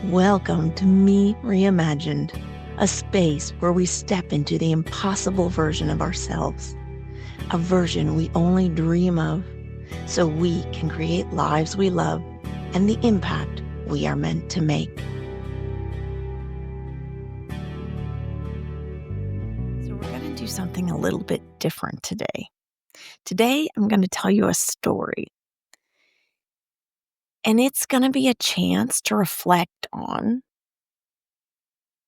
Welcome to Me Reimagined, a space where we step into the impossible version of ourselves, a version we only dream of, so we can create lives we love and the impact we are meant to make. So we're going to do something a little bit different today. Today, I'm going to tell you a story. And it's going to be a chance to reflect on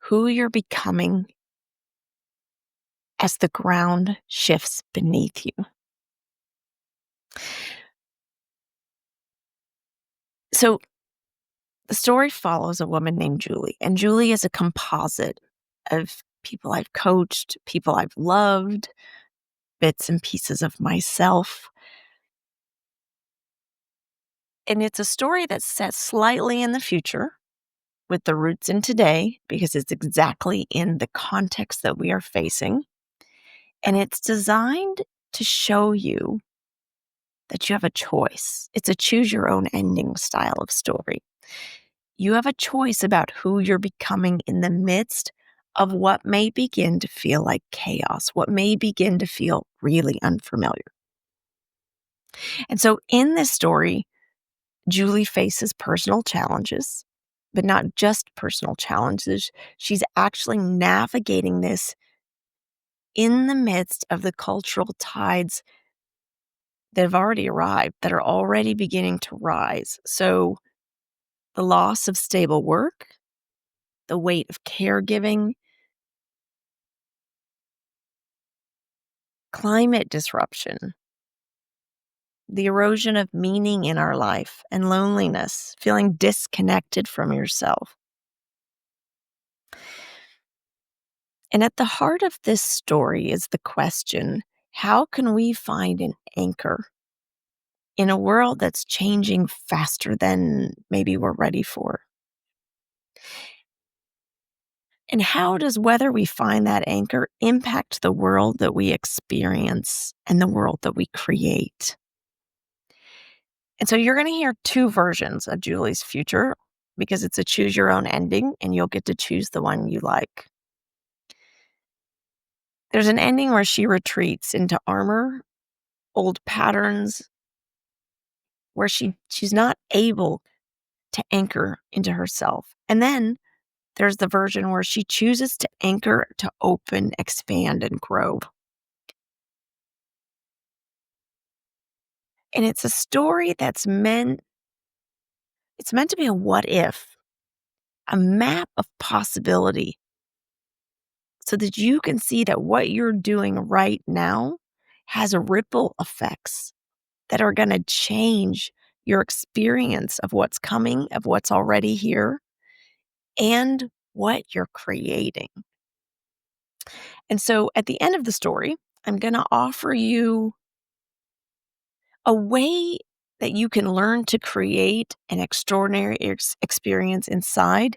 who you're becoming as the ground shifts beneath you. So the story follows a woman named Julie, and Julie is a composite of people I've coached, people I've loved, bits and pieces of myself. And it's a story that's set slightly in the future with the roots in today, because it's exactly in the context that we are facing. And it's designed to show you that you have a choice. It's a choose your own ending style of story. You have a choice about who you're becoming in the midst of what may begin to feel like chaos, what may begin to feel really unfamiliar. And so in this story, Julie faces personal challenges, but not just personal challenges. She's actually navigating this in the midst of the cultural tides that have already arrived, that are already beginning to rise. So the loss of stable work, the weight of caregiving, climate disruption, the erosion of meaning in our life, and loneliness, feeling disconnected from yourself. And at the heart of this story is the question, how can we find an anchor in a world that's changing faster than maybe we're ready for? And how does whether we find that anchor impact the world that we experience and the world that we create? And so you're going to hear two versions of Julie's future because it's a choose your own ending and you'll get to choose the one you like. There's an ending where she retreats into armor, old patterns, where she's not able to anchor into herself. And then there's the version where she chooses to anchor, to open, expand, and grow. And it's a story it's meant to be a what if, a map of possibility, so that you can see that what you're doing right now has ripple effects that are going to change your experience of what's coming, of what's already here, and what you're creating. And so at the end of the story, I'm going to offer you a way that you can learn to create an extraordinary experience inside,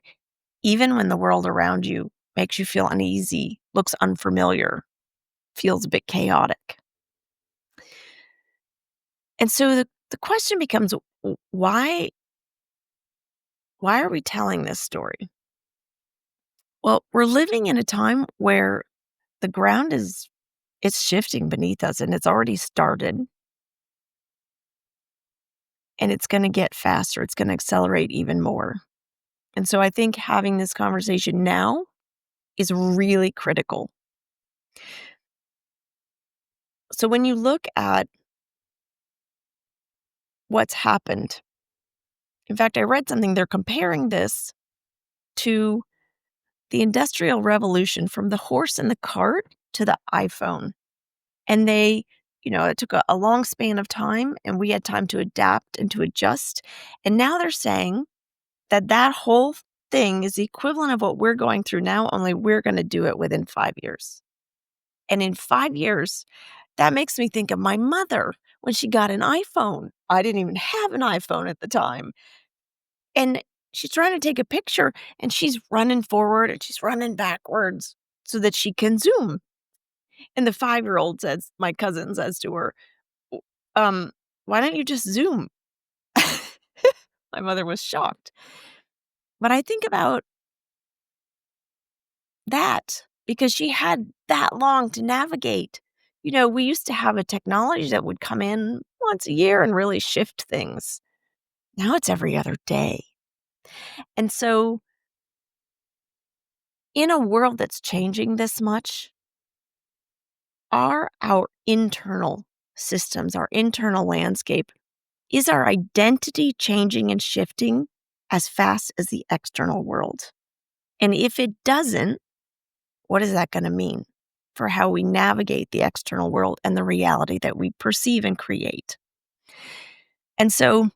even when the world around you makes you feel uneasy, looks unfamiliar, feels a bit chaotic. And so the question becomes, why are we telling this story? Well, we're living in a time where the ground it's shifting beneath us, and it's already started. And it's going to get faster. It's going to accelerate even more. And so I think having this conversation now is really critical. So when you look at what's happened, in fact, I read something, they're comparing this to the Industrial Revolution, from the horse and the cart to the iPhone. And it took a long span of time, and we had time to adapt and to adjust. And now they're saying that whole thing is the equivalent of what we're going through now, only we're going to do it within 5 years. And in 5 years, that makes me think of my mother when she got an iPhone. I didn't even have an iPhone at the time. And she's trying to take a picture, and she's running forward and she's running backwards so that she can zoom. And the 5-year-old says, my cousin says to her, um, why don't you just zoom? My mother was shocked. But I think about that because she had that long to navigate. We used to have a technology that would come in once a year and really shift things. Now it's every other day. And so, in a world that's changing this much, are our internal systems, our internal landscape, is our identity changing and shifting as fast as the external world? And if it doesn't, what is that going to mean for how we navigate the external world and the reality that we perceive and create? And so,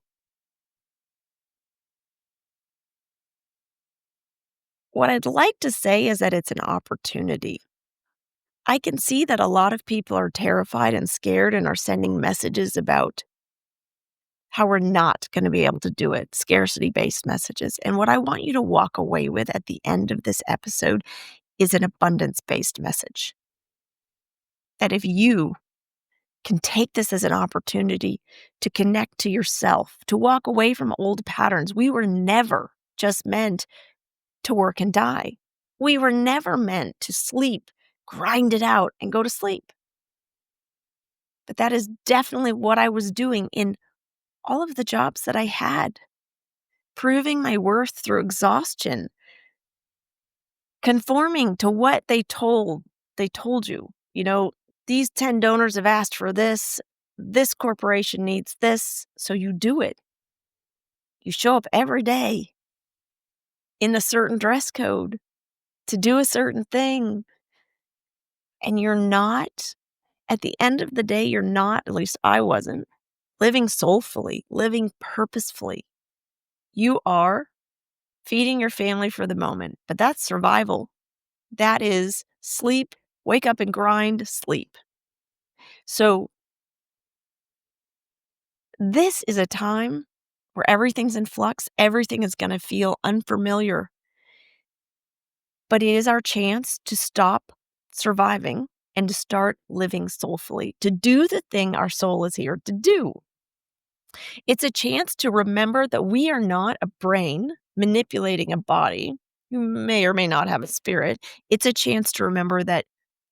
what I'd like to say is that it's an opportunity. I can see that a lot of people are terrified and scared and are sending messages about how we're not going to be able to do it, scarcity-based messages. And what I want you to walk away with at the end of this episode is an abundance-based message. That if you can take this as an opportunity to connect to yourself, to walk away from old patterns. We were never just meant to work and die. We were never meant to sleep, grind it out, and go to sleep. But that is definitely what I was doing in all of the jobs that I had, proving my worth through exhaustion, conforming to what they told you. These 10 donors have asked for this corporation needs this, so you do it. You show up every day in a certain dress code to do a certain thing, and you're not, at the end of the day, you're not, at least I wasn't, living soulfully, living purposefully. You are feeding your family for the moment, but that's survival. That is sleep, wake up and grind, sleep. So this is a time where everything's in flux. Everything is going to feel unfamiliar. But it is our chance to stop surviving and to start living soulfully, to do the thing our soul is here to do. It's a chance to remember that we are not a brain manipulating a body. You may or may not have a spirit. It's a chance to remember that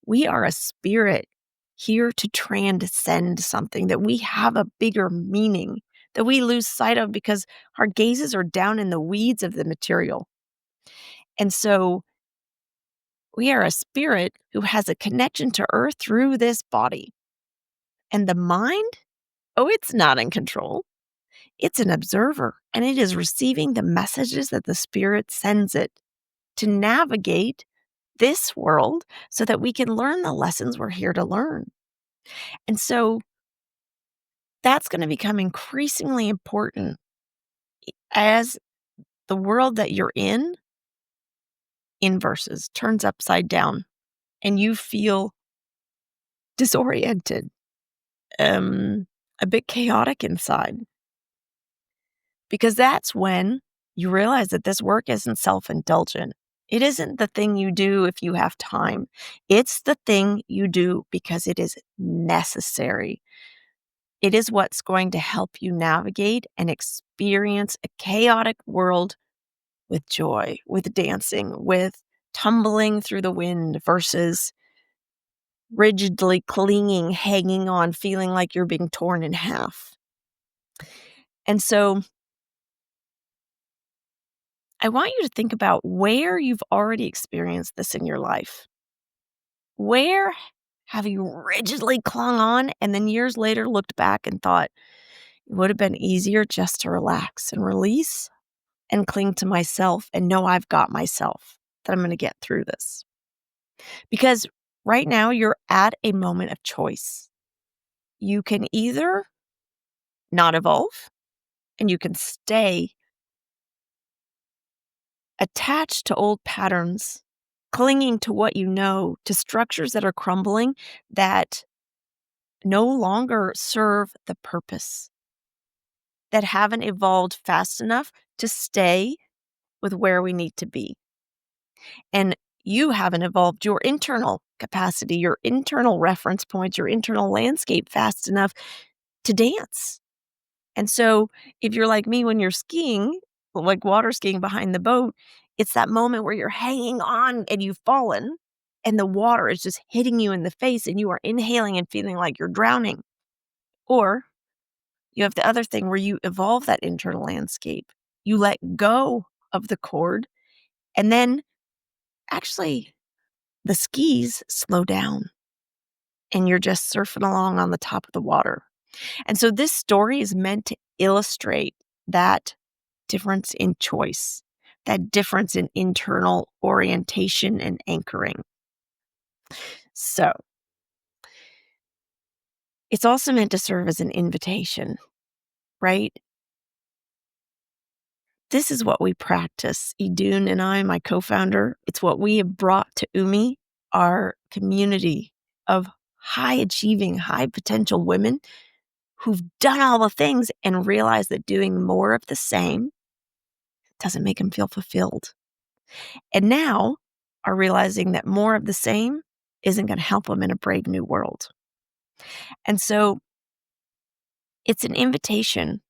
we are a spirit here to transcend something, that we have a bigger meaning that we lose sight of because our gazes are down in the weeds of the material. And so we are a spirit who has a connection to earth through this body. And the mind, it's not in control. It's an observer, and it is receiving the messages that the spirit sends it to navigate this world so that we can learn the lessons we're here to learn. And so that's going to become increasingly important as the world that you're in inverses, turns upside down, and you feel disoriented, a bit chaotic inside. Because that's when you realize that this work isn't self-indulgent. It isn't the thing you do if you have time. It's the thing you do because it is necessary. It is what's going to help you navigate and experience a chaotic world with joy, with dancing, with tumbling through the wind versus rigidly clinging, hanging on, feeling like you're being torn in half. And so I want you to think about where you've already experienced this in your life. Where have you rigidly clung on and then years later looked back and thought, it would have been easier just to relax and release and cling to myself and know I've got myself, that I'm going to get through this. Because right now you're at a moment of choice. You can either not evolve and you can stay attached to old patterns, clinging to what you know, to structures that are crumbling that no longer serve the purpose, that haven't evolved fast enough to stay with where we need to be. And you haven't evolved your internal capacity, your internal reference points, your internal landscape fast enough to dance. And so if you're like me when you're skiing, like water skiing behind the boat, it's that moment where you're hanging on and you've fallen and the water is just hitting you in the face and you are inhaling and feeling like you're drowning. Or you have the other thing where you evolve that internal landscape. You let go of the cord and then actually the skis slow down and you're just surfing along on the top of the water. And so this story is meant to illustrate that difference in choice, that difference in internal orientation and anchoring. So it's also meant to serve as an invitation, right? This is what we practice. Idun and I, my co-founder, it's what we have brought to Umi, our community of high achieving, high potential women who've done all the things and realize that doing more of the same doesn't make them feel fulfilled. And now are realizing that more of the same isn't going to help them in a brave new world. And so it's an invitation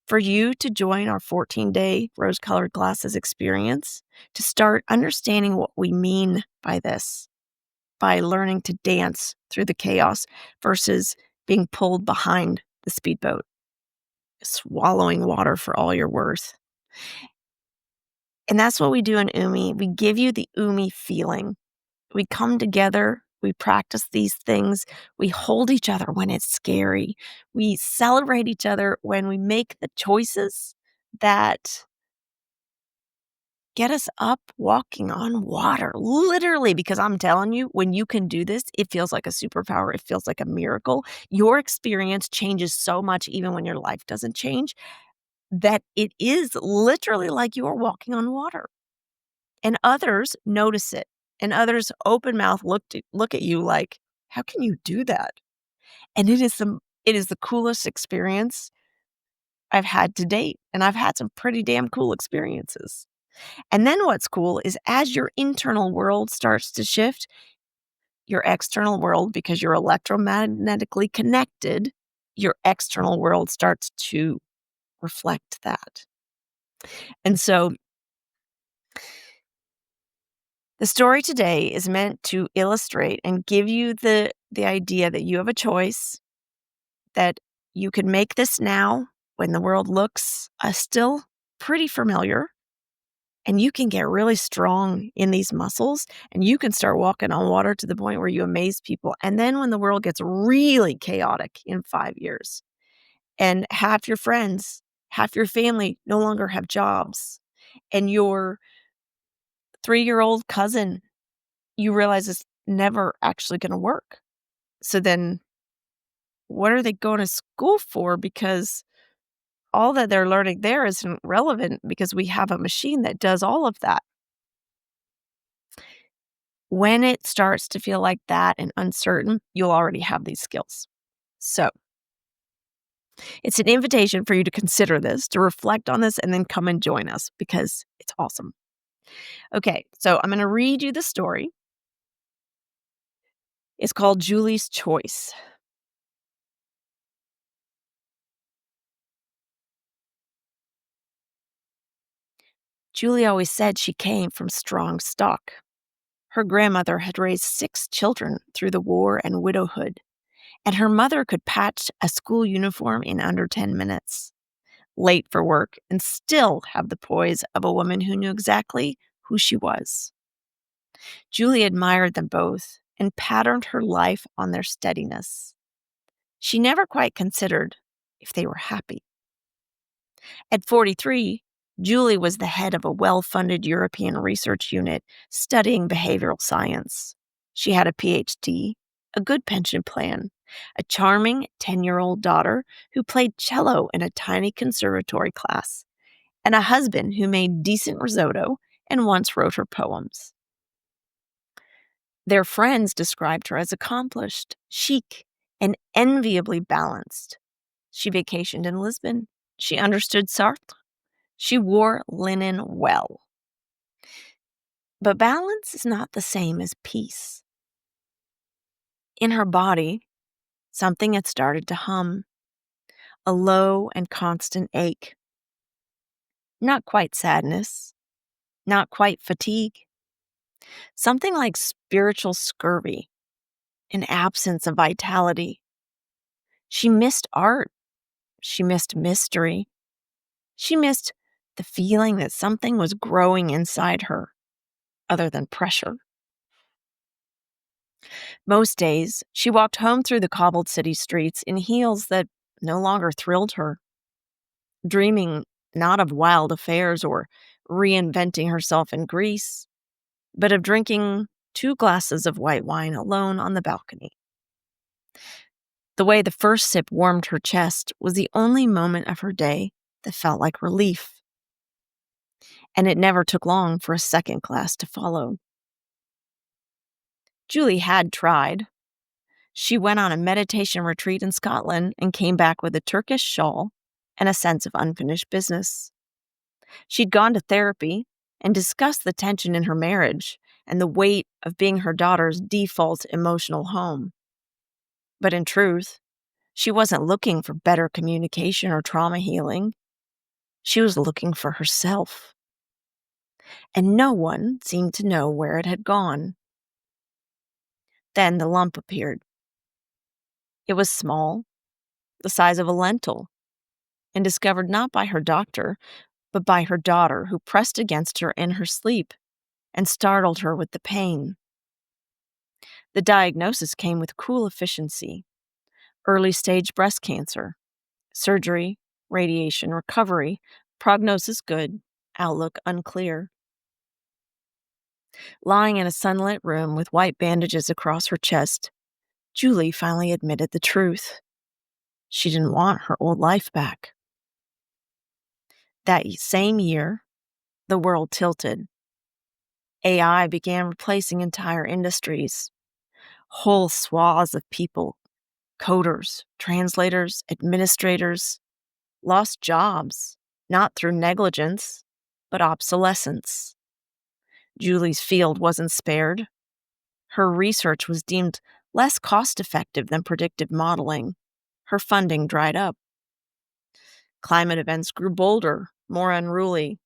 for you to join our 14-day rose-colored glasses experience to start understanding what we mean by this, by learning to dance through the chaos versus being pulled behind the speedboat, swallowing water for all you're worth. And that's what we do in Umi. We give you the Umi feeling. We come together, we practice these things, we hold each other when it's scary, we celebrate each other when we make the choices that get us up walking on water, literally, because I'm telling you, when you can do this, it feels like a superpower. It feels like a miracle. Your experience changes so much, even when your life doesn't change, that it is literally like you are walking on water. And others notice it. And others open mouth look at you like, how can you do that? And it is the coolest experience I've had to date. And I've had some pretty damn cool experiences. And then what's cool is as your internal world starts to shift, your external world, because you're electromagnetically connected, your external world starts to reflect that. And so the story today is meant to illustrate and give you the idea that you have a choice, that you can make this now when the world looks still pretty familiar, and you can get really strong in these muscles, and you can start walking on water to the point where you amaze people. And then when the world gets really chaotic in 5 years, and half your friends, half your family no longer have jobs, and your 3-year-old cousin, you realize is never actually gonna work. So then what are they going to school for? Because all that they're learning there isn't relevant because we have a machine that does all of that. When it starts to feel like that and uncertain, you'll already have these skills. So it's an invitation for you to consider this, to reflect on this, and then come and join us because it's awesome. Okay, so I'm going to read you the story. It's called Julie's Choice. Julie always said she came from strong stock. Her grandmother had raised 6 children through the war and widowhood, and her mother could patch a school uniform in under 10 minutes, late for work, and still have the poise of a woman who knew exactly who she was. Julie admired them both and patterned her life on their steadiness. She never quite considered if they were happy. At 43, Julie was the head of a well-funded European research unit studying behavioral science. She had a PhD, a good pension plan, a charming 10-year-old daughter who played cello in a tiny conservatory class, and a husband who made decent risotto and once wrote her poems. Their friends described her as accomplished, chic, and enviably balanced. She vacationed in Lisbon. She understood Sartre. She wore linen well. But balance is not the same as peace. In her body, something had started to hum, a low and constant ache. Not quite sadness, not quite fatigue. Something like spiritual scurvy, an absence of vitality. She missed art. She missed mystery. She missed the feeling that something was growing inside her, other than pressure. Most days, she walked home through the cobbled city streets in heels that no longer thrilled her, dreaming not of wild affairs or reinventing herself in Greece, but of drinking 2 glasses of white wine alone on the balcony. The way the first sip warmed her chest was the only moment of her day that felt like relief, and it never took long for a second glass to follow. Julie had tried. She went on a meditation retreat in Scotland and came back with a Turkish shawl and a sense of unfinished business. She'd gone to therapy and discussed the tension in her marriage and the weight of being her daughter's default emotional home. But in truth, she wasn't looking for better communication or trauma healing. She was looking for herself. And no one seemed to know where it had gone. Then the lump appeared. It was small, the size of a lentil, and discovered not by her doctor, but by her daughter, who pressed against her in her sleep and startled her with the pain. The diagnosis came with cool efficiency: early-stage breast cancer, surgery, radiation, recovery, prognosis good, outlook unclear. Lying in a sunlit room with white bandages across her chest, Julie finally admitted the truth. She didn't want her old life back. That same year, the world tilted. AI began replacing entire industries. Whole swaths of people, coders, translators, administrators, lost jobs, not through negligence, but obsolescence. Julie's field wasn't spared. Her research was deemed less cost-effective than predictive modeling. Her funding dried up. Climate events grew bolder, more unruly.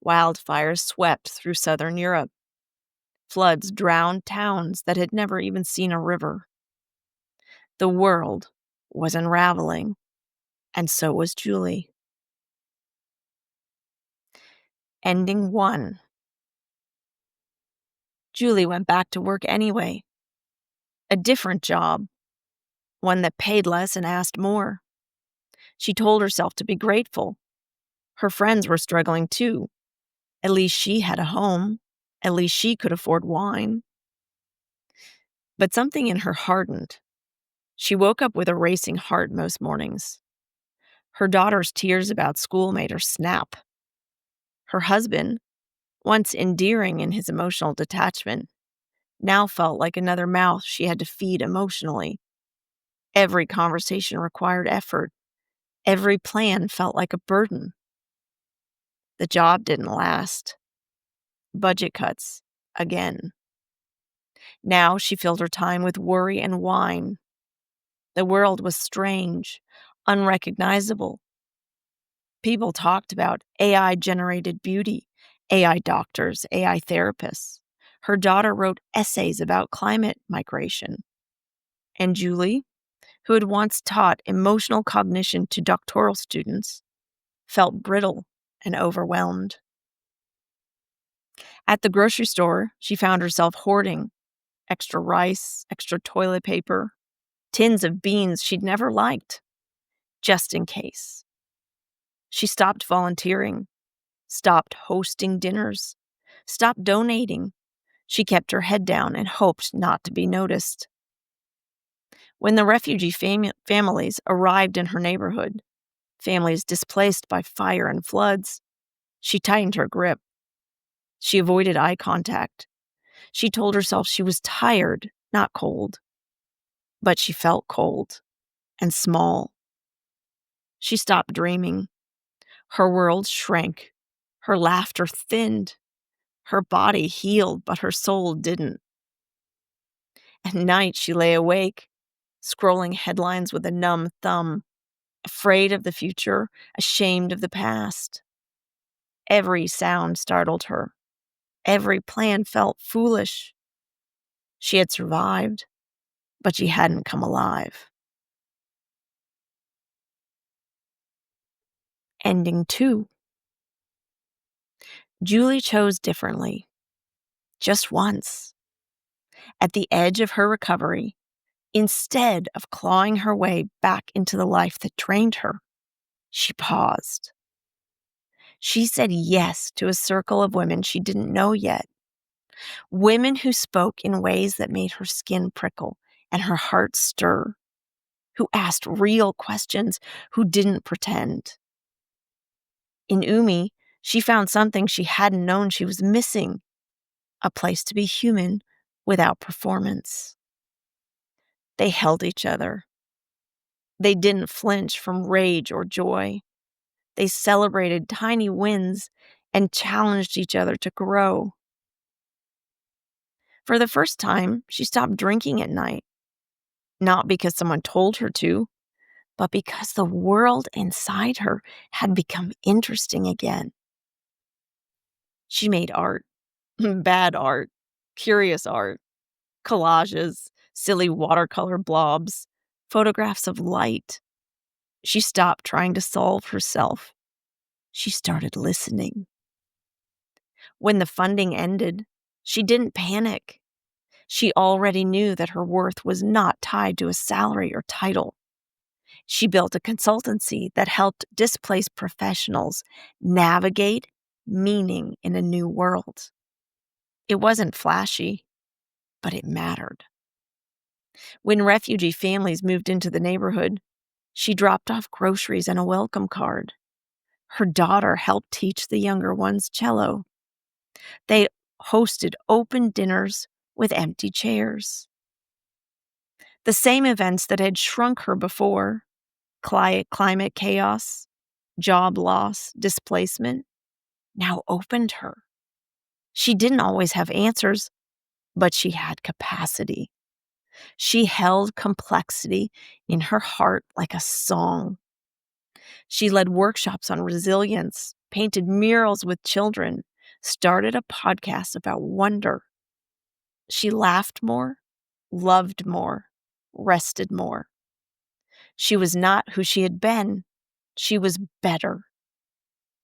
Wildfires swept through southern Europe. Floods drowned towns that had never even seen a river. The world was unraveling, and so was Julie. Ending 1. Julie went back to work anyway. A different job, one that paid less and asked more. She told herself to be grateful. Her friends were struggling too. At least she had a home. At least she could afford wine. But something in her hardened. She woke up with a racing heart most mornings. Her daughter's tears about school made her snap. Her husband, once endearing in his emotional detachment, now felt like another mouth she had to feed emotionally. Every conversation required effort. Every plan felt like a burden. The job didn't last. Budget cuts, again. Now she filled her time with worry and wine. The world was strange, unrecognizable. People talked about AI-generated beauty, AI doctors, AI therapists. Her daughter wrote essays about climate migration. And Julie, who had once taught emotional cognition to doctoral students, felt brittle and overwhelmed. At the grocery store, she found herself hoarding extra rice, extra toilet paper, tins of beans she'd never liked, just in case. She stopped volunteering, stopped hosting dinners, stopped donating. She kept her head down and hoped not to be noticed. When the refugee families arrived in her neighborhood, families displaced by fire and floods, she tightened her grip. She avoided eye contact. She told herself she was tired, not cold. But she felt cold and small. She stopped dreaming. Her world shrank. Her laughter thinned. Her body healed, but her soul didn't. At night, she lay awake, scrolling headlines with a numb thumb, afraid of the future, ashamed of the past. Every sound startled her. Every plan felt foolish. She had survived, but she hadn't come alive. Ending 2. Julie chose differently. Just once. At the edge of her recovery, instead of clawing her way back into the life that drained her, she paused. She said yes to a circle of women she didn't know yet. Women who spoke in ways that made her skin prickle and her heart stir, who asked real questions, who didn't pretend. In Umi, she found something she hadn't known she was missing, a place to be human without performance. They held each other. They didn't flinch from rage or joy. They celebrated tiny wins and challenged each other to grow. For the first time, she stopped drinking at night, not because someone told her to, but because the world inside her had become interesting again. She made art, bad art, curious art, collages, silly watercolor blobs, photographs of light. She stopped trying to solve herself. She started listening. When the funding ended, she didn't panic. She already knew that her worth was not tied to a salary or title. She built a consultancy that helped displaced professionals navigate meaning in a new world. It wasn't flashy, but it mattered. When refugee families moved into the neighborhood, she dropped off groceries and a welcome card. Her daughter helped teach the younger ones cello. They hosted open dinners with empty chairs. The same events that had shrunk her before, climate chaos, job loss, displacement, now opened her. She didn't always have answers, but she had capacity. She held complexity in her heart like a song. She led workshops on resilience, painted murals with children, started a podcast about wonder. She laughed more, loved more, rested more. She was not who she had been. She was better,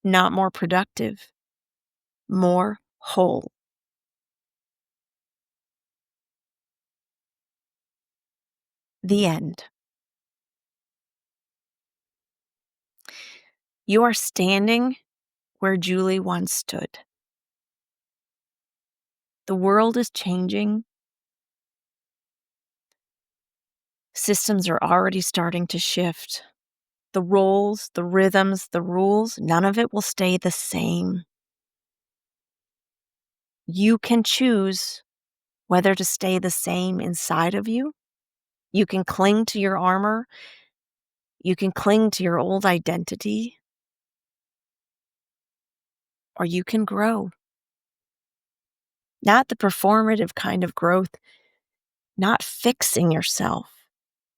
not more productive, more whole. The end. You are standing where Julie once stood. The world is changing. Systems are already starting to shift. The roles, the rhythms, the rules, none of it will stay the same. You can choose whether to stay the same inside of you. You can cling to your armor. You can cling to your old identity. Or you can grow. Not the performative kind of growth, not fixing yourself,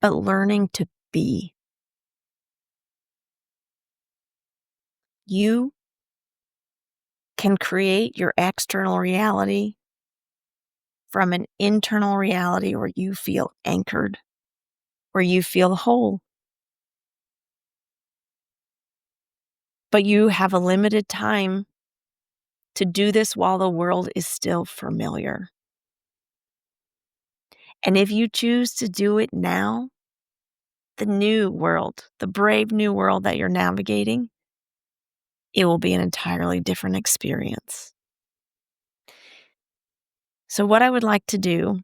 but learning to be. You can create your external reality from an internal reality where you feel anchored, where you feel whole. But you have a limited time to do this while the world is still familiar. And if you choose to do it now, the new world, the brave new world that you're navigating, it will be an entirely different experience. So what I would like to do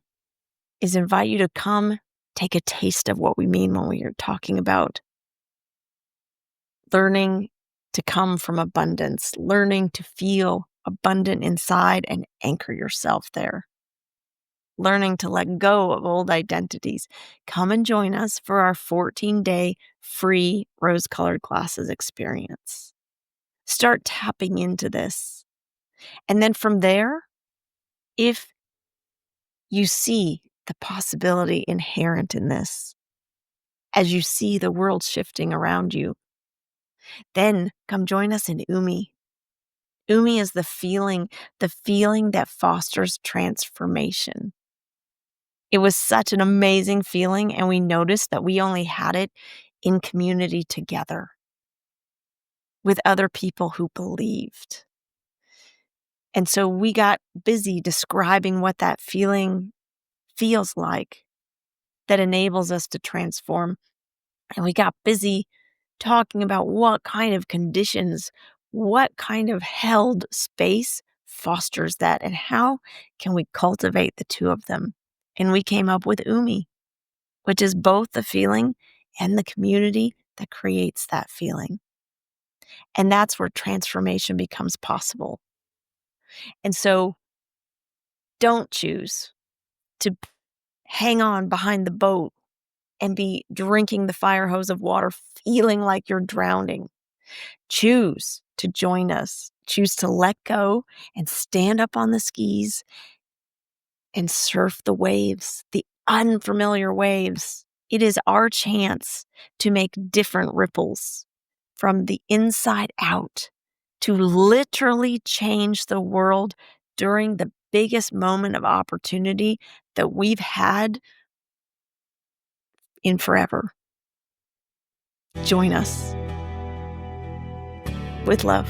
is invite you to come take a taste of what we mean when we are talking about learning to come from abundance, learning to feel abundant inside and anchor yourself there. Learning to let go of old identities. Come and join us for our 14-day free rose-colored glasses experience. Start tapping into this. And then from there, if you see the possibility inherent in this, as you see the world shifting around you, then come join us in Umi. Umi is the feeling that fosters transformation. It was such an amazing feeling, and we noticed that we only had it in community together with other people who believed. And so we got busy describing what that feeling feels like that enables us to transform. And we got busy talking about what kind of conditions, what kind of held space fosters that, and how can we cultivate the two of them. And we came up with Umi, which is both the feeling and the community that creates that feeling. And that's where transformation becomes possible. And so don't choose to hang on behind the boat and be drinking the fire hose of water, feeling like you're drowning. Choose to join us. Choose to let go and stand up on the skis and surf the waves, the unfamiliar waves. It is our chance to make different ripples from the inside out, to literally change the world during the biggest moment of opportunity that we've had in forever. Join us. With love.